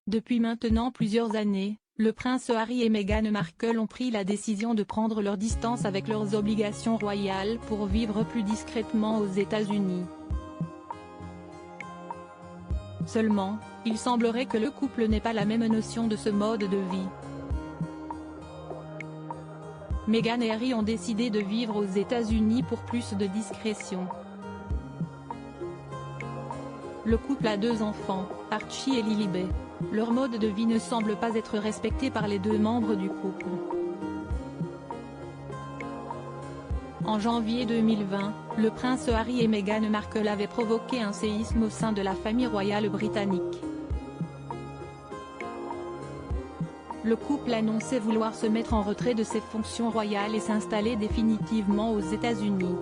Depuis maintenant plusieurs années, le prince Harry et Meghan Markle ont pris la décision de prendre leur distance avec leurs obligations royales pour vivre plus discrètement aux États-Unis. Seulement, il semblerait que le couple n'ait pas la même notion de ce mode de vie. Meghan et Harry ont décidé de vivre aux États-Unis pour plus de discrétion. Le couple a 2 enfants, Archie et Lilibet. Leur mode de vie ne semble pas être respecté par les 2 membres du couple. En janvier 2020, le prince Harry et Meghan Markle avaient provoqué un séisme au sein de la famille royale britannique. Le couple annonçait vouloir se mettre en retrait de ses fonctions royales et s'installer définitivement aux États-Unis.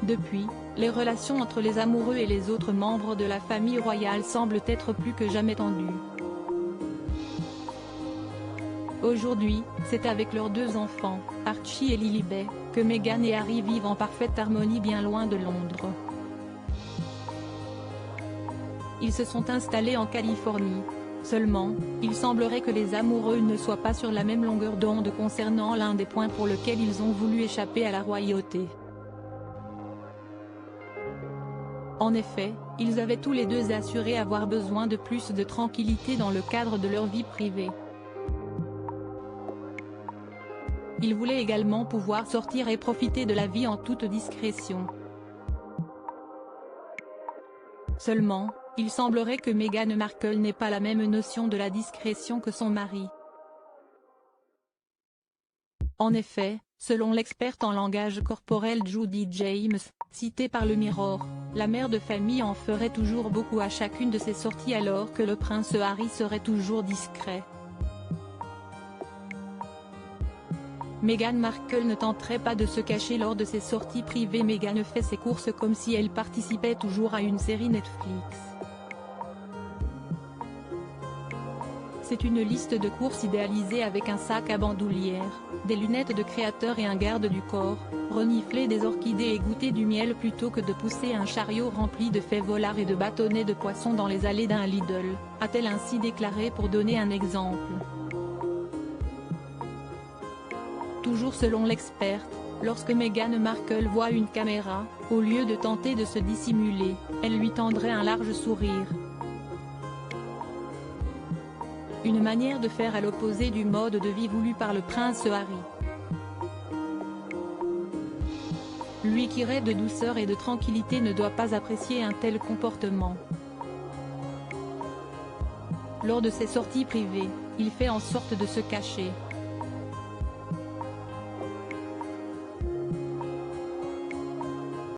Depuis, les relations entre les amoureux et les autres membres de la famille royale semblent être plus que jamais tendues. Aujourd'hui, c'est avec leurs 2 enfants, Archie et Lilibet, que Meghan et Harry vivent en parfaite harmonie bien loin de Londres. Ils se sont installés en Californie. Seulement, il semblerait que les amoureux ne soient pas sur la même longueur d'onde concernant l'un des points pour lesquels ils ont voulu échapper à la royauté. En effet, ils avaient tous les 2 assuré avoir besoin de plus de tranquillité dans le cadre de leur vie privée. Ils voulaient également pouvoir sortir et profiter de la vie en toute discrétion. Seulement, il semblerait que Meghan Markle n'ait pas la même notion de la discrétion que son mari. En effet, selon l'experte en langage corporel Judy James, citée par le Mirror, la mère de famille en ferait toujours beaucoup à chacune de ses sorties alors que le prince Harry serait toujours discret. Meghan Markle ne tenterait pas de se cacher lors de ses sorties privées. Meghan fait ses courses comme si elle participait toujours à une série Netflix. C'est une liste de courses idéalisée avec un sac à bandoulière, des lunettes de créateur et un garde du corps, renifler des orchidées et goûter du miel plutôt que de pousser un chariot rempli de fèves volards et de bâtonnets de poisson dans les allées d'un Lidl, a-t-elle ainsi déclaré pour donner un exemple. Toujours selon l'experte, lorsque Meghan Markle voit une caméra, au lieu de tenter de se dissimuler, elle lui tendrait un large sourire. Une manière de faire à l'opposé du mode de vie voulu par le prince Harry. Lui qui rêve de douceur et de tranquillité ne doit pas apprécier un tel comportement. Lors de ses sorties privées, il fait en sorte de se cacher.